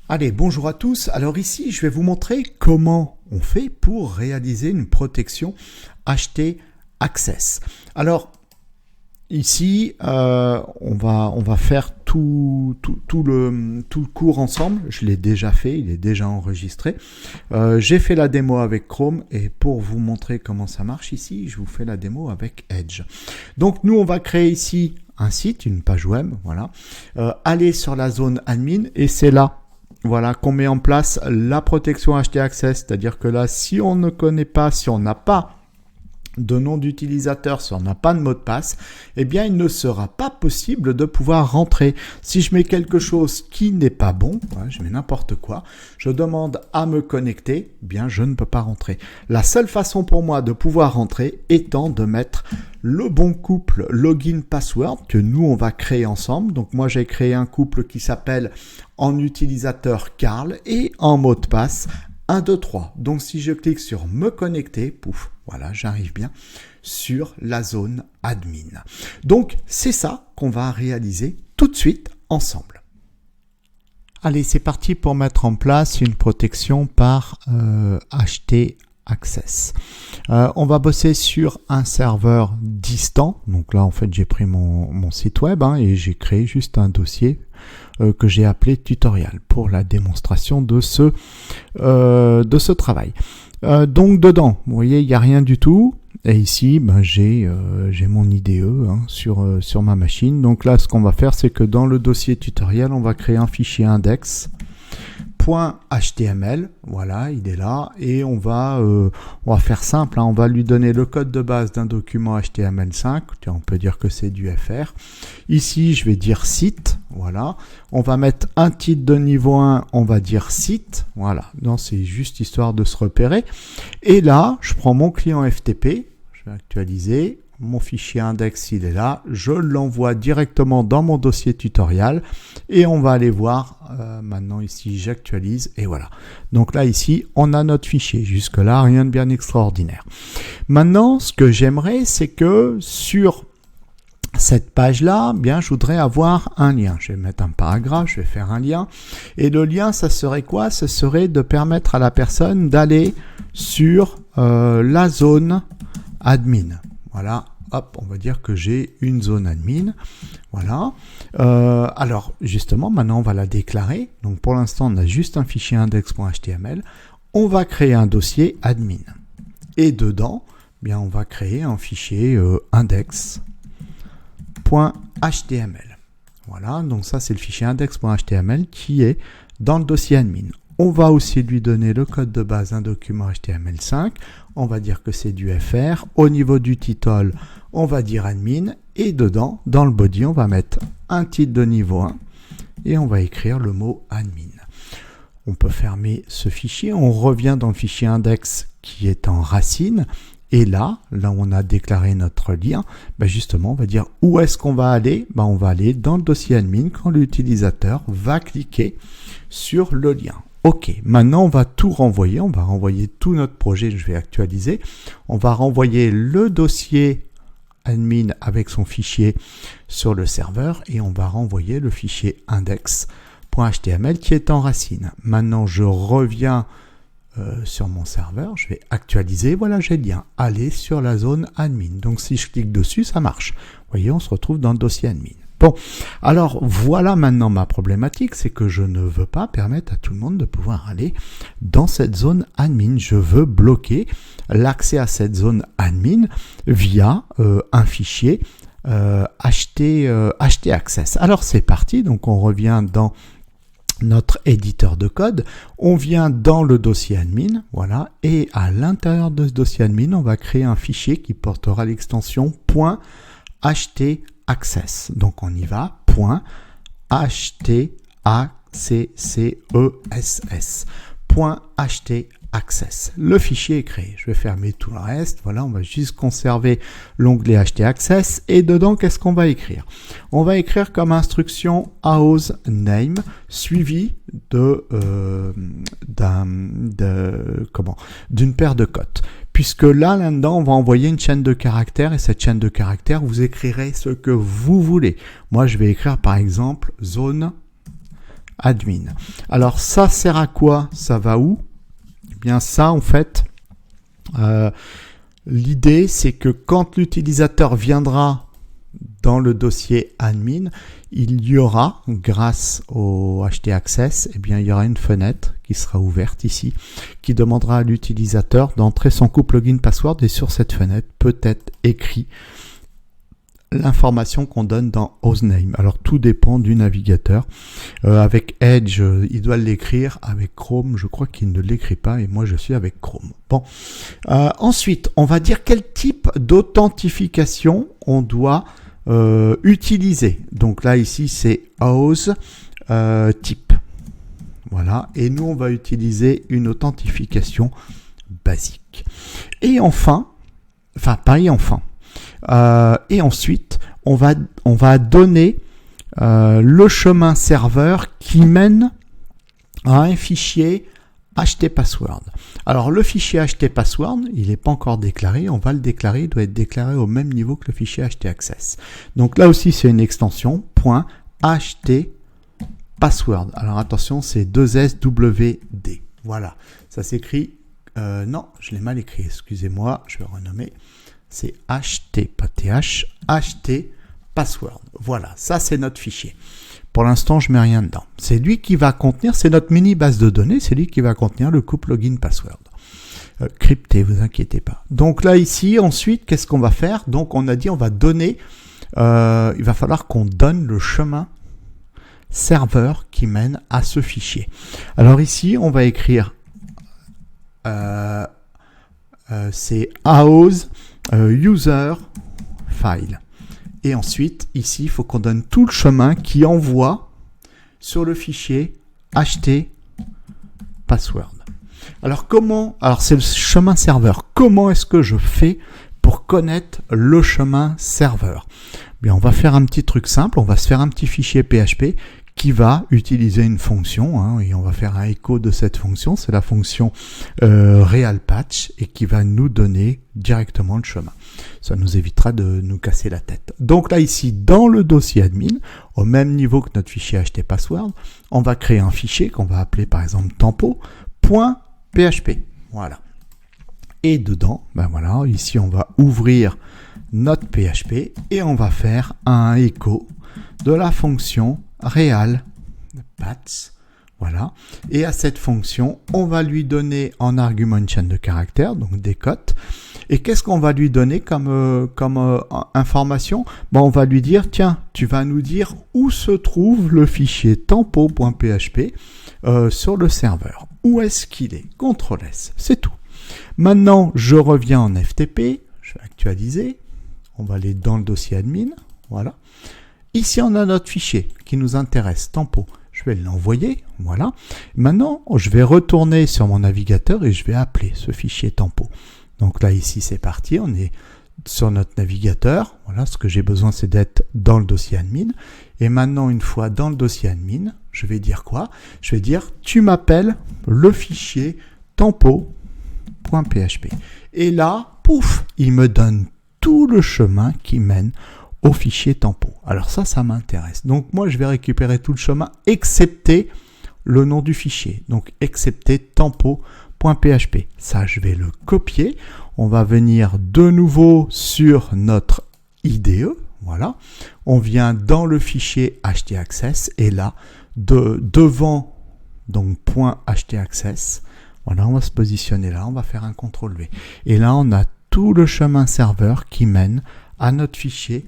Allez, bonjour à tous. Alors ici, je vais vous montrer comment on fait pour réaliser une protection HT Access. Alors ici, on va faire tout le cours ensemble. Je l'ai déjà fait, il est déjà enregistré. J'ai fait la démo avec Chrome et pour vous montrer comment ça marche ici, je vous fais la démo avec Edge. Donc nous, on va créer ici un site, une page web, voilà. Aller sur la zone admin et c'est là. Voilà, qu'on met en place la protection HT Access, c'est-à-dire que là, si on ne connaît pas, si on n'a pas de nom d'utilisateur, si on n'a pas de mot de passe, eh bien, il ne sera pas possible de pouvoir rentrer. Si je mets quelque chose qui n'est pas bon, ouais, je mets n'importe quoi, je demande à me connecter, eh bien, je ne peux pas rentrer. La seule façon pour moi de pouvoir rentrer étant de mettre le bon couple login password que nous, on va créer ensemble. Donc, moi, j'ai créé un couple qui s'appelle en utilisateur Carl et en mot de passe 1, 2, 3. Donc, si je clique sur me connecter, pouf, voilà, j'arrive bien sur la zone admin. Donc, c'est ça qu'on va réaliser tout de suite ensemble. Allez, c'est parti pour mettre en place une protection par HT Access. On va bosser sur un serveur distant. Donc là, en fait, j'ai pris mon site web et j'ai créé juste un dossier que j'ai appelé tutoriel pour la démonstration de ce travail. Donc dedans, vous voyez, il n'y a rien du tout. Et ici, j'ai mon IDE sur ma machine. Donc là, ce qu'on va faire, c'est que dans le dossier tutoriel, on va créer un fichier index.html. Voilà, il est là. Et on va faire simple. On va lui donner le code de base d'un document HTML5. On peut dire que c'est du FR. Ici, je vais dire site. Voilà. On va mettre un titre de niveau 1. On va dire site. Voilà. Non, c'est juste histoire de se repérer. Et là, je prends mon client FTP. Je vais actualiser. Mon fichier index, il est là. Je l'envoie directement dans mon dossier tutoriel et on va aller voir. Maintenant ici, j'actualise et voilà. Donc là, ici, on a notre fichier. Jusque-là, rien de bien extraordinaire. Maintenant, ce que j'aimerais, c'est que sur cette page-là, bien, je voudrais avoir un lien. Je vais mettre un paragraphe, je vais faire un lien. Et le lien, ça serait quoi? Ce serait de permettre à la personne d'aller sur la zone admin. Voilà, hop, on va dire que j'ai une zone admin. Voilà. Alors, justement, maintenant, on va la déclarer. Donc, pour l'instant, on a juste un fichier index.html. On va créer un dossier admin. Et dedans, bien, on va créer un fichier index.html. Voilà, donc ça, c'est le fichier index.html qui est dans le dossier admin. On va aussi lui donner le code de base d'un document HTML5. On va dire que c'est du FR. Au niveau du title, on va dire admin. Et dedans, dans le body, on va mettre un titre de niveau 1. Et on va écrire le mot admin. On peut fermer ce fichier. On revient dans le fichier index qui est en racine. Et là où on a déclaré notre lien, justement, on va dire où est-ce qu'on va aller. On va aller dans le dossier admin quand l'utilisateur va cliquer sur le lien. Ok, maintenant on va tout renvoyer, on va renvoyer tout notre projet, je vais actualiser. On va renvoyer le dossier admin avec son fichier sur le serveur et on va renvoyer le fichier index.html qui est en racine. Maintenant je reviens sur mon serveur, je vais actualiser, voilà j'ai le lien, aller sur la zone admin. Donc si je clique dessus, ça marche. Vous voyez, on se retrouve dans le dossier admin. Bon, alors voilà maintenant ma problématique, c'est que je ne veux pas permettre à tout le monde de pouvoir aller dans cette zone admin. Je veux bloquer l'accès à cette zone admin via un fichier HT Access. Alors c'est parti, donc on revient dans notre éditeur de code, on vient dans le dossier admin, voilà, et à l'intérieur de ce dossier admin, on va créer un fichier qui portera l'extension .htaccess. Donc on y va, .htaccess, .htaccess. Le fichier est créé. Je vais fermer tout le reste. Voilà, on va juste conserver l'onglet htaccess. Et dedans, qu'est-ce qu'on va écrire? On va écrire comme instruction house name suivi d'une paire de cotes. Puisque là-dedans, on va envoyer une chaîne de caractères et cette chaîne de caractères, vous écrirez ce que vous voulez. Moi, je vais écrire par exemple zone admin. Alors ça sert à quoi? Ça va où? Eh bien ça en fait, l'idée c'est que quand l'utilisateur viendra dans le dossier admin, il y aura, grâce au htaccess, eh bien, il y aura une fenêtre qui sera ouverte ici, qui demandera à l'utilisateur d'entrer son couple login password, et sur cette fenêtre peut être écrit l'information qu'on donne dans hostname. Alors tout dépend du navigateur. Avec Edge, il doit l'écrire. Avec Chrome, je crois qu'il ne l'écrit pas, et moi je suis avec Chrome. Bon. Ensuite, on va dire quel type d'authentification on doit utiliser. Donc là ici c'est host type. Voilà, et nous on va utiliser une authentification basique. Et enfin, et ensuite on va donner le chemin serveur qui mène à un fichier htpassword. Alors le fichier htpassword, il n'est pas encore déclaré, on va le déclarer, il doit être déclaré au même niveau que le fichier htaccess. Donc là aussi c'est une extension .htpassword. Alors attention, c'est 2SWD. Voilà, ça s'écrit, non, je l'ai mal écrit, excusez-moi, je vais renommer, c'est ht, pas th, htpassword. Voilà, ça c'est notre fichier. Pour l'instant, je mets rien dedans. C'est lui qui va contenir, c'est notre mini base de données, c'est lui qui va contenir le couple login password. Crypté, vous inquiétez pas. Donc là, ici, ensuite, qu'est-ce qu'on va faire? Donc, on a dit, on va donner, il va falloir qu'on donne le chemin serveur qui mène à ce fichier. Alors ici, on va écrire, c'est host user file. Et ensuite, ici, il faut qu'on donne tout le chemin qui envoie sur le fichier htpassword. Alors c'est le chemin serveur. Comment est-ce que je fais pour connaître le chemin serveur? Bien, on va faire un petit truc simple. On va se faire un petit fichier PHP qui va utiliser une fonction, et on va faire un écho de cette fonction. C'est la fonction realpatch, et qui va nous donner directement le chemin. Ça nous évitera de nous casser la tête. Donc là, ici, dans le dossier admin, au même niveau que notre fichier htpassword, on va créer un fichier qu'on va appeler par exemple tempo.php. Voilà. Et dedans, ben voilà, ici, on va ouvrir notre PHP et on va faire un écho de la fonction realpatch. Voilà. Et à cette fonction, on va lui donner en argument une chaîne de caractères, donc des cotes. Et qu'est-ce qu'on va lui donner comme information? On va lui dire, tiens, tu vas nous dire où se trouve le fichier tempo.php sur le serveur. Où est-ce qu'il est? CTRL-S, c'est tout. Maintenant, je reviens en FTP, je vais actualiser. On va aller dans le dossier admin. Voilà. Ici, on a notre fichier qui nous intéresse, tempo. Je vais l'envoyer, voilà. Maintenant, je vais retourner sur mon navigateur et je vais appeler ce fichier tempo. Donc là, ici, c'est parti. On est sur notre navigateur. Voilà, ce que j'ai besoin, c'est d'être dans le dossier admin. Et maintenant, une fois dans le dossier admin, je vais dire quoi? Je vais dire, tu m'appelles le fichier tempo.php. Et là, pouf, il me donne tout le chemin qui mène au fichier tempo. Alors ça m'intéresse. Donc moi, je vais récupérer tout le chemin, excepté le nom du fichier. Donc, excepté tempo.php. Ça, je vais le copier. On va venir de nouveau sur notre IDE. Voilà. On vient dans le fichier htaccess et là, devant donc .htaccess, voilà, on va se positionner là, on va faire un CTRL-V. Et là, on a tout le chemin serveur qui mène à notre fichier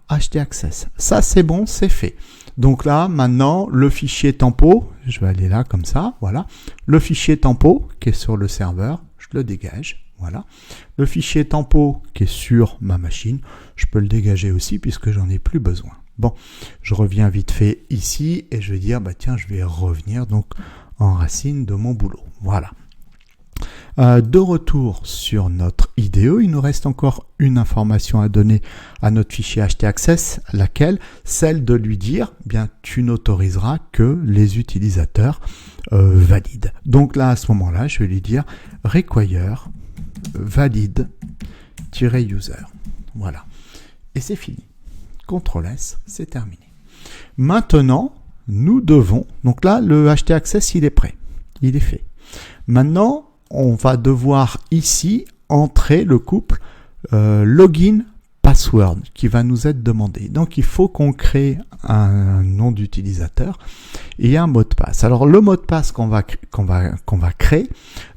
.htaccess. Ça, c'est bon, c'est fait. Donc là, maintenant, le fichier tempo, je vais aller là comme ça, voilà. Le fichier tempo qui est sur le serveur, je le dégage, voilà. Le fichier tempo qui est sur ma machine, je peux le dégager aussi puisque j'en ai plus besoin. Bon, je reviens vite fait ici et je vais dire, bah tiens, je vais revenir donc en racine de mon boulot. Voilà. De retour sur notre IDE, il nous reste encore une information à donner à notre fichier htaccess, laquelle, celle de lui dire, bien, tu n'autoriseras que les utilisateurs valides. Donc là, à ce moment-là, je vais lui dire require valide-user. Voilà. Et c'est fini. CTRL-S, c'est terminé. Maintenant, nous devons, donc là, le htaccess, il est prêt, il est fait. Maintenant, on va devoir ici entrer le couple login password qui va nous être demandé. Donc, il faut qu'on crée un nom d'utilisateur et un mot de passe. Alors, le mot de passe qu'on va créer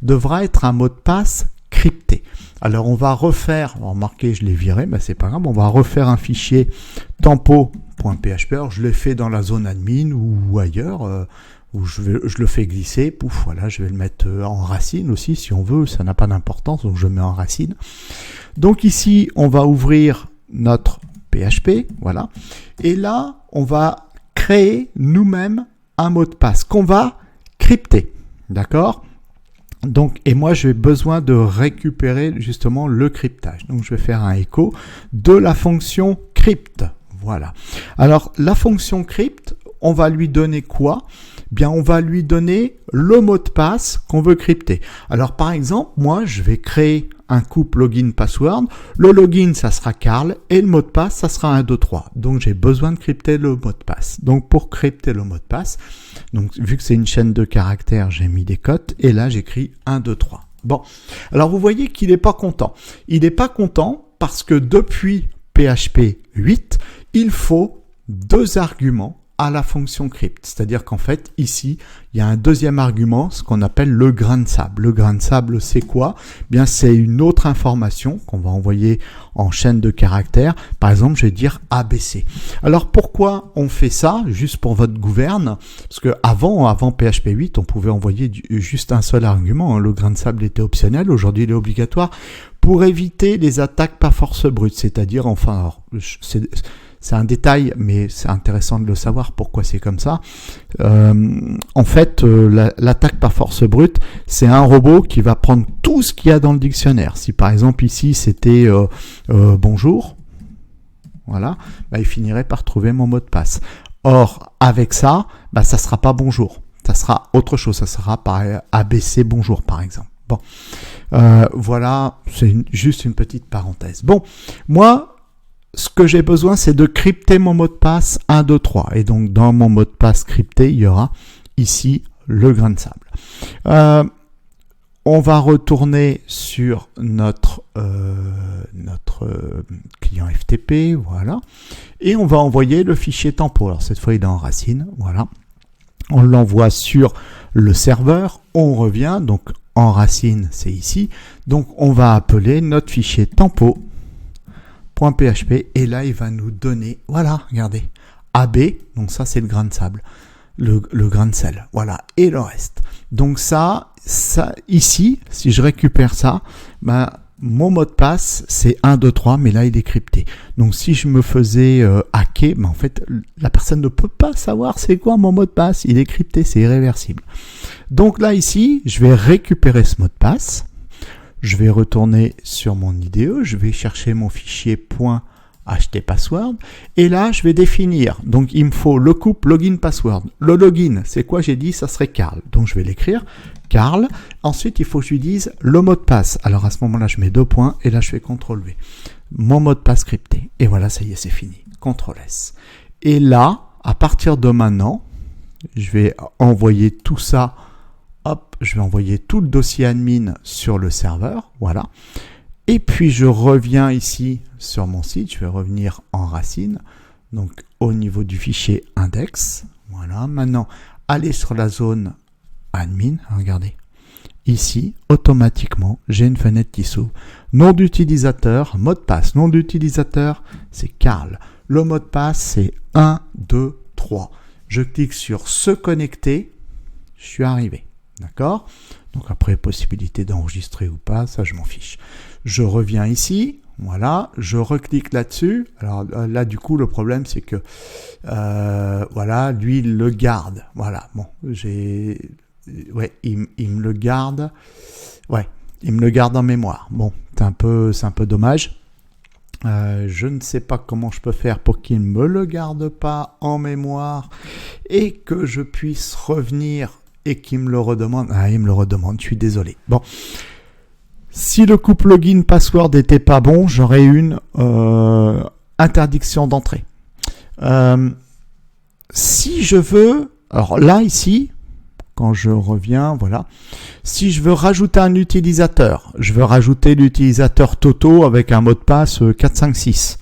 devra être un mot de passe crypté. Alors, on va refaire, remarquez, je l'ai viré, mais c'est pas grave, on va refaire un fichier tempo.php. Alors, je l'ai fait dans la zone admin ou ailleurs, où je le fais glisser, pouf, voilà, je vais le mettre en racine aussi, si on veut, ça n'a pas d'importance, donc je mets en racine. Donc ici, on va ouvrir notre PHP, voilà, et là, on va créer nous-mêmes un mot de passe qu'on va crypter, d'accord ? Donc, et moi, j'ai besoin de récupérer justement le cryptage. Donc, je vais faire un écho de la fonction crypt. Voilà. Alors, la fonction crypt, on va lui donner quoi ? Bien, on va lui donner le mot de passe qu'on veut crypter. Alors, par exemple, moi, je vais créer un couple login password. Le login, ça sera Carl et le mot de passe, ça sera 1, 2, 3. Donc, j'ai besoin de crypter le mot de passe. Donc, pour crypter le mot de passe, donc, vu que c'est une chaîne de caractères, j'ai mis des cotes et là, j'écris 1, 2, 3. Bon. Alors, vous voyez qu'il n'est pas content. Il n'est pas content parce que depuis PHP 8, il faut 2 arguments à la fonction crypt. C'est-à-dire qu'en fait, ici, il y a un deuxième argument, ce qu'on appelle le grain de sable. Le grain de sable, c'est quoi ? Bien, c'est une autre information qu'on va envoyer en chaîne de caractères. Par exemple, je vais dire ABC. Alors, pourquoi on fait ça ? Juste pour votre gouverne. Parce que avant PHP 8, on pouvait envoyer juste un seul argument. Le grain de sable était optionnel. Aujourd'hui, il est obligatoire pour éviter les attaques par force brute. C'est-à-dire, enfin, alors, c'est un détail, mais c'est intéressant de le savoir pourquoi c'est comme ça. En fait, l'attaque par force brute, c'est un robot qui va prendre tout ce qu'il y a dans le dictionnaire. Si par exemple ici c'était bonjour, voilà, bah, il finirait par trouver mon mot de passe. Or, avec ça, bah, ça sera pas bonjour, ça sera autre chose, ça sera par ABC bonjour par exemple. Bon, voilà, c'est juste une petite parenthèse. Bon, moi, ce que j'ai besoin, c'est de crypter mon mot de passe 1, 2, 3. Et donc, dans mon mot de passe crypté, il y aura ici le grain de sable. On va retourner sur notre client FTP, voilà. Et on va envoyer le fichier tempo. Alors, cette fois, il est en racine, voilà. On l'envoie sur le serveur. On revient, donc en racine, c'est ici. Donc, on va appeler notre fichier tempo. .php et là il va nous donner, voilà, regardez, AB, donc ça c'est le grain de sable, le grain de sel, voilà, et le reste. Donc ça ici, si je récupère ça, ben, mon mot de passe c'est 1, 2, 3, mais là il est crypté. Donc si je me faisais hacker, ben, en fait la personne ne peut pas savoir c'est quoi mon mot de passe, il est crypté, c'est irréversible. Donc là ici, je vais récupérer ce mot de passe. Je vais retourner sur mon IDE, je vais chercher mon fichier .htpassword et là je vais définir. Donc il me faut le couple login password. Le login, c'est quoi? J'ai dit ça serait Carl. Donc je vais l'écrire Carl. Ensuite il faut que je lui dise le mot de passe. Alors à ce moment-là je mets 2 points et là je fais CTRL V. Mon mot de passe crypté. Et voilà, ça y est, c'est fini. CTRL S. Et là, à partir de maintenant, je vais envoyer tout ça. Hop, je vais envoyer tout le dossier admin sur le serveur, voilà. Et puis je reviens ici sur mon site, je vais revenir en racine, donc au niveau du fichier index, voilà. Maintenant, allez sur la zone admin, regardez. Ici, automatiquement, j'ai une fenêtre qui s'ouvre. Nom d'utilisateur, mot de passe. Nom d'utilisateur, c'est Carl. Le mot de passe, c'est 1, 2, 3. Je clique sur se connecter, je suis arrivé. D'accord? Donc après, possibilité d'enregistrer ou pas, ça je m'en fiche. Je reviens ici, voilà, je reclique là-dessus. Alors là, du coup, le problème, c'est que, voilà, lui, il le garde. Voilà, bon, ouais, il me le garde. Ouais, il me le garde en mémoire. Bon, c'est un peu dommage. Je ne sais pas comment je peux faire pour qu'il ne me le garde pas en mémoire et que je puisse revenir et qu'il me le redemande. Ah, il me le redemande, je suis désolé. Bon, si le couple login password n'était pas bon, j'aurais une interdiction d'entrée. si je veux, alors là ici, quand je reviens, voilà, si je veux rajouter un utilisateur, je veux rajouter l'utilisateur Toto avec un mot de passe 456.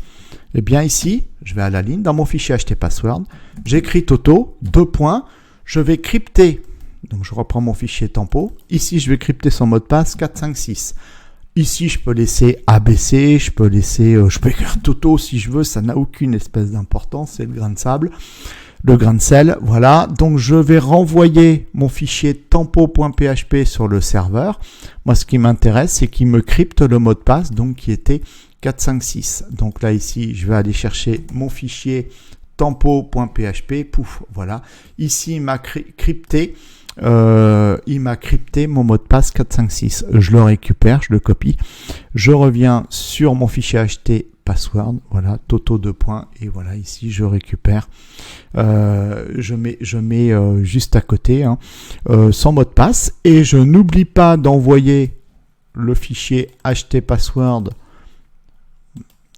Eh bien ici, je vais à la ligne, dans mon fichier htpassword, j'écris Toto, je vais crypter, donc je reprends mon fichier tempo, ici je vais crypter son mot de passe 456. Ici, je peux laisser ABC, je peux écrire Toto si je veux, ça n'a aucune espèce d'importance, c'est le grain de sable. Le grain de sel, voilà. Donc, je vais renvoyer mon fichier tempo.php sur le serveur. Moi, ce qui m'intéresse, c'est qu'il me crypte le mot de passe, donc qui était 456. Donc là, ici, je vais aller chercher mon fichier tempo.php. Pouf, voilà. Ici, il m'a crypté mon mot de passe 456. Je le récupère, je le copie. Je reviens sur mon fichier htpassword, voilà, Toto 2 points, et voilà, ici je récupère, je mets juste à côté son mot de passe, et je n'oublie pas d'envoyer le fichier htpassword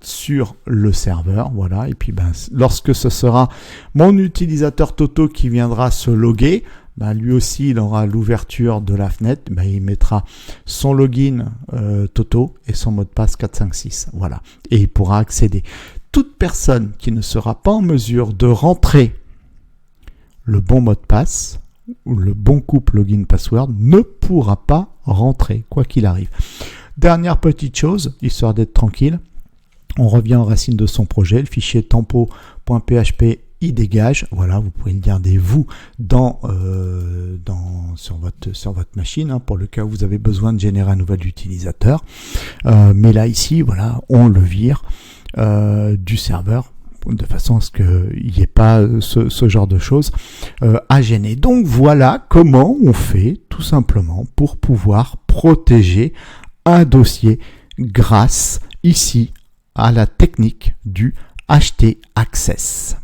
sur le serveur, voilà, et puis lorsque ce sera mon utilisateur Toto qui viendra se loguer, lui aussi, il aura l'ouverture de la fenêtre, il mettra son login Toto et son mot de passe 456. Voilà. Et il pourra accéder. Toute personne qui ne sera pas en mesure de rentrer le bon mot de passe ou le bon couple login password ne pourra pas rentrer, quoi qu'il arrive. Dernière petite chose, histoire d'être tranquille, on revient aux racines de son projet, le fichier tempo.php il dégage, voilà, vous pouvez le garder vous sur votre machine, pour le cas où vous avez besoin de générer un nouvel utilisateur. Mais là ici, voilà, on le vire du serveur de façon à ce qu'il n'y ait pas ce genre de choses à gêner. Donc voilà comment on fait tout simplement pour pouvoir protéger un dossier grâce ici à la technique du htaccess.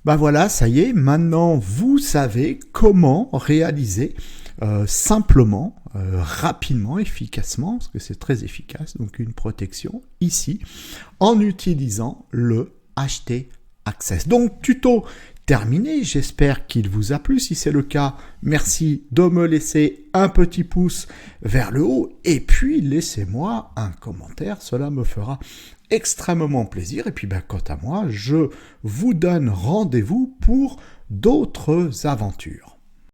Voilà, ça y est, maintenant vous savez comment réaliser simplement, rapidement, efficacement, parce que c'est très efficace, donc une protection ici, en utilisant le htaccess. Donc tuto terminé, j'espère qu'il vous a plu. Si c'est le cas, merci de me laisser un petit pouce vers le haut et puis laissez-moi un commentaire, cela me fera extrêmement plaisir. Et puis quant à moi, je vous donne rendez-vous pour d'autres aventures.